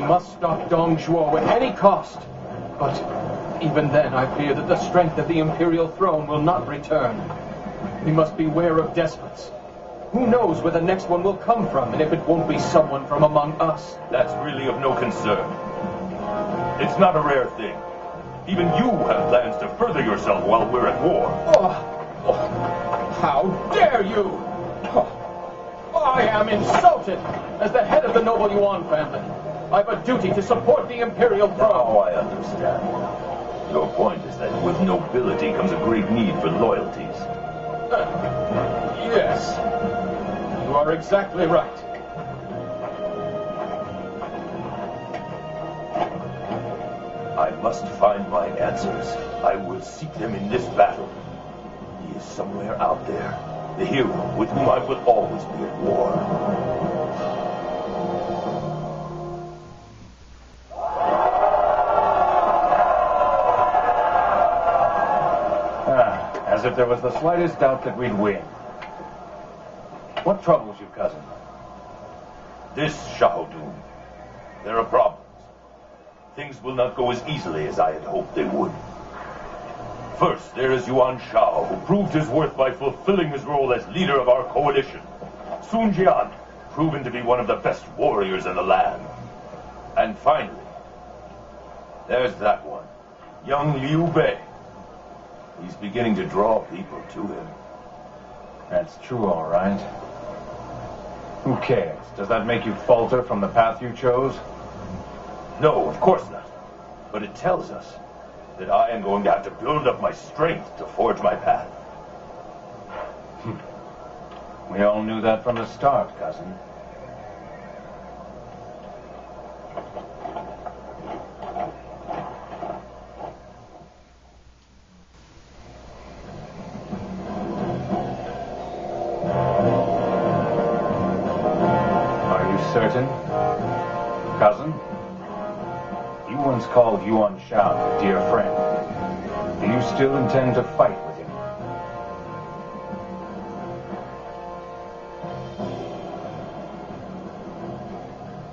must stop Dong Zhuo at any cost. But even then, I fear that the strength of the imperial throne will not return. We must beware of despots. Who knows where the next one will come from, and if it won't be someone from among us. That's really of no concern. It's not a rare thing. Even you have plans to further yourself while we're at war. How dare you! I am insulted! As the head of the noble Yuan family, I've a duty to support the imperial throne. Now I understand. Your point is that with nobility comes a great need for loyalties. Yes. You are exactly right. I must find my answers. I will seek them in this battle. He is somewhere out there. The hero with whom I will always be at war. As if there was the slightest doubt that we'd win. What troubles you, cousin? This Xiahou. There are problems. Things will not go as easily as I had hoped they would. First, there is Yuan Shao, who proved his worth by fulfilling his role as leader of our coalition. Sun Jian, proven to be one of the best warriors in the land. And finally, there's that one, young Liu Bei. He's beginning to draw people to him. That's true, all right. Who cares? Does that make you falter from the path you chose? No, of course not. But it tells us that I am going to have to build up my strength to forge my path. We all knew that from the start, cousin. Certain? Cousin? You once called Yuan Shao a dear friend. Do you still intend to fight with him?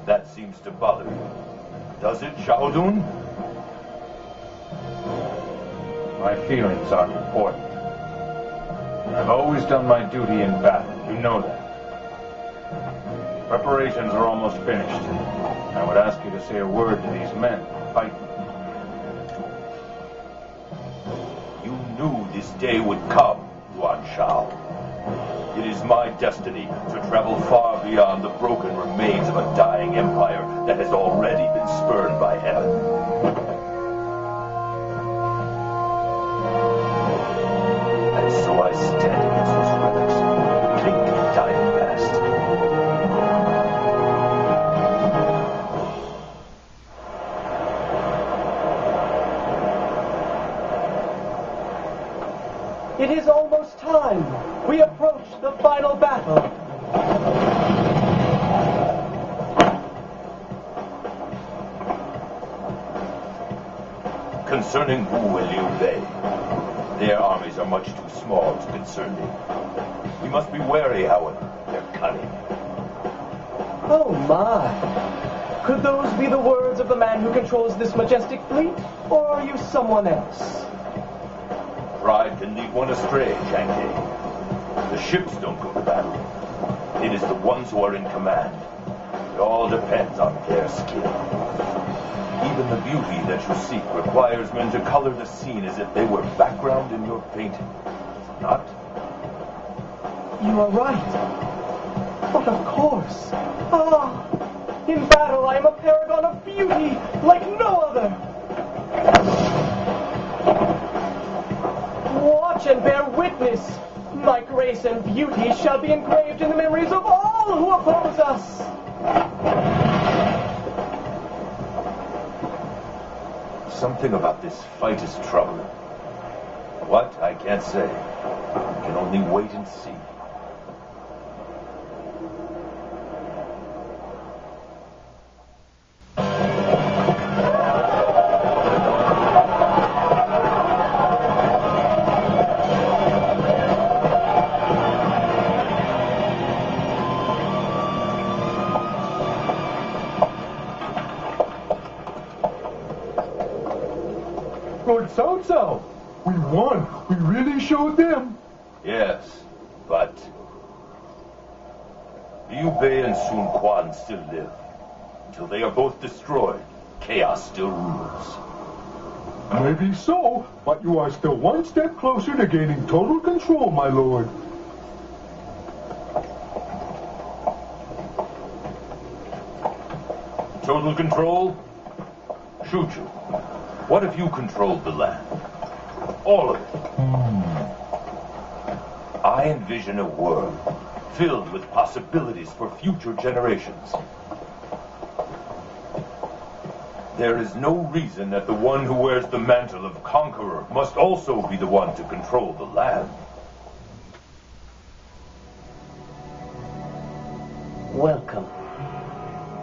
That seems to bother you. Does it, Xiahou? My feelings aren't important. I've always done my duty in battle. You know that. Preparations are almost finished. I would ask you to say a word to these men. Fight them. You knew this day would come, Yuan Shao. It is my destiny to travel far beyond the broken remains of a dying empire that has already been spurned by heaven. And so I stand against those relics, clink and dying past. It is almost time. We approach the final battle. Concerning Wu and Liu Bei, their armies are much too small to concern me. We must be wary, however. They're cunning. Oh my. Could those be the words of the man who controls this majestic fleet? Or are you someone else? Pride can lead one astray, Zhang. The ships don't go to battle. It is the ones who are in command. It all depends on their skill. Even the beauty that you seek requires men to color the scene as if they were background in your painting. Not? You are right. But of course. In battle I am a paragon of beauty like no other. Watch and bear witness. My grace and beauty shall be engraved in the memories of all who oppose us. Something about this fight is troubling. What? I can't say. I can only wait and see. Cao Cao. We won. We really showed them. Yes, but Liu Bei and Sun Quan still live. Until they are both destroyed, chaos still rules. Maybe so, but you are still one step closer to gaining total control, my lord. Total control? Shuju, what if you controlled the land? All of it. I envision a world filled with possibilities for future generations. There is no reason that the one who wears the mantle of conqueror must also be the one to control the land. Welcome.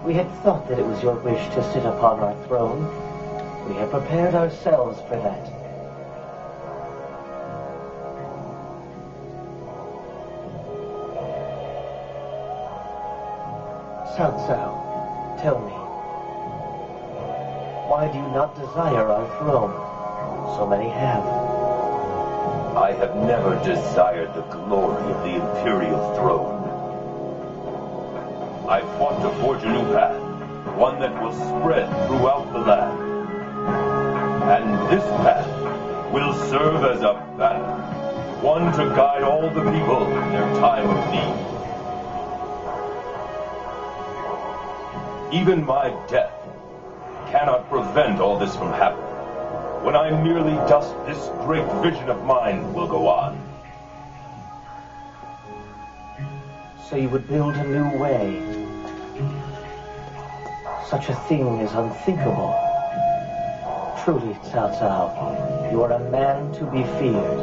We had thought that it was your wish to sit upon our throne. We have prepared ourselves for that. Cao Cao, tell me, why do you not desire our throne? So many have. I have never desired the glory of the imperial throne. I fought to forge a new path, one that will spread throughout the land. And this path will serve as a banner, one to guide all the people in their time of need. Even my death cannot prevent all this from happening. When I am merely dust, this great vision of mine will go on. So you would build a new way. Such a thing is unthinkable. Truly, Cao Cao, you are a man to be feared.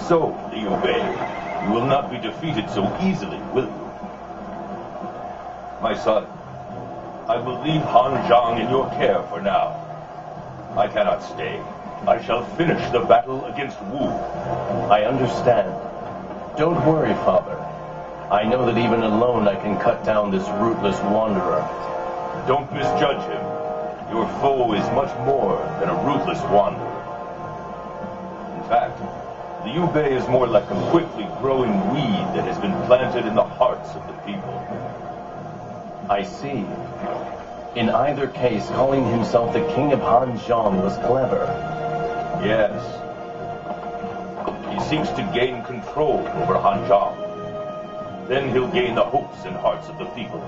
So, Liu Bei, you will not be defeated so easily, will you? My son, I will leave Hanzhong in your care for now. I cannot stay. I shall finish the battle against Wu. I understand. Don't worry, father. I know that even alone I can cut down this rootless wanderer. Don't misjudge him. Your foe is much more than a ruthless wanderer. In fact, Liu Bei is more like a quickly growing weed that has been planted in the hearts of the people. I see. In either case, calling himself the King of Hanzhong was clever. Yes. He seeks to gain control over Hanzhong. Then he'll gain the hopes and hearts of the people.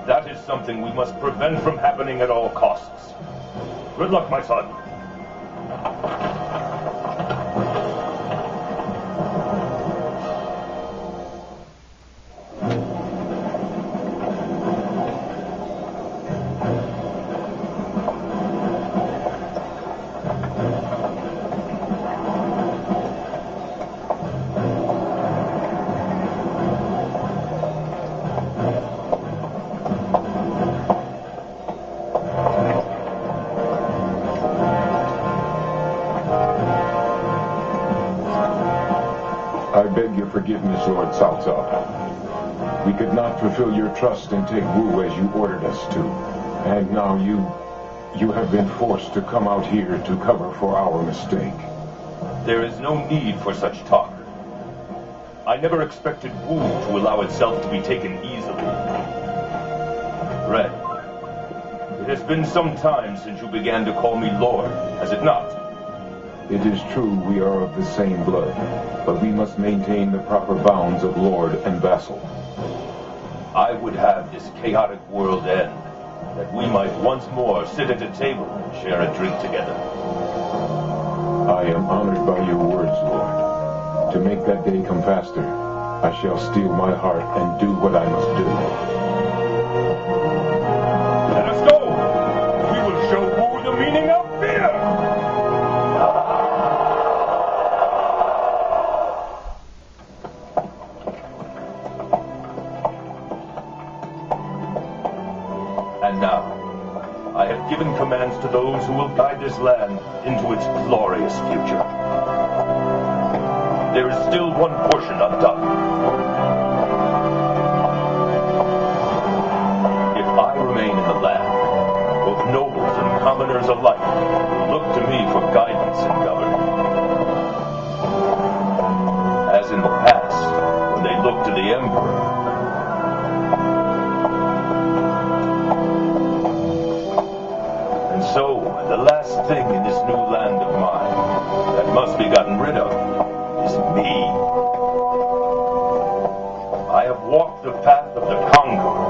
That is something we must prevent from happening at all costs. Good luck, my son. I beg your forgiveness, Lord Cao Cao. We could not fulfill your trust and take Wu as you ordered us to. And now you have been forced to come out here to cover for our mistake. There is no need for such talk. I never expected Wu to allow itself to be taken easily. Red, it has been some time since you began to call me Lord, has it not? It is true we are of the same blood, but we must maintain the proper bounds of lord and vassal. I would have this chaotic world end, that we might once more sit at a table and share a drink together. I am honored by your words, Lord. To make that day come faster, I shall steel my heart and do what I must do. Let us go! We will show Wu the meaning of fear! And now, I have given commands to those who will guide this land into its glorious future. there is still one portion undone. If I remain in the land, both nobles and commoners alike will look to me for guidance in governing. As in the past, when they looked to the Emperor. And so, the last thing in this new land of mine that must be gotten rid of is me. I have walked the path of the conqueror,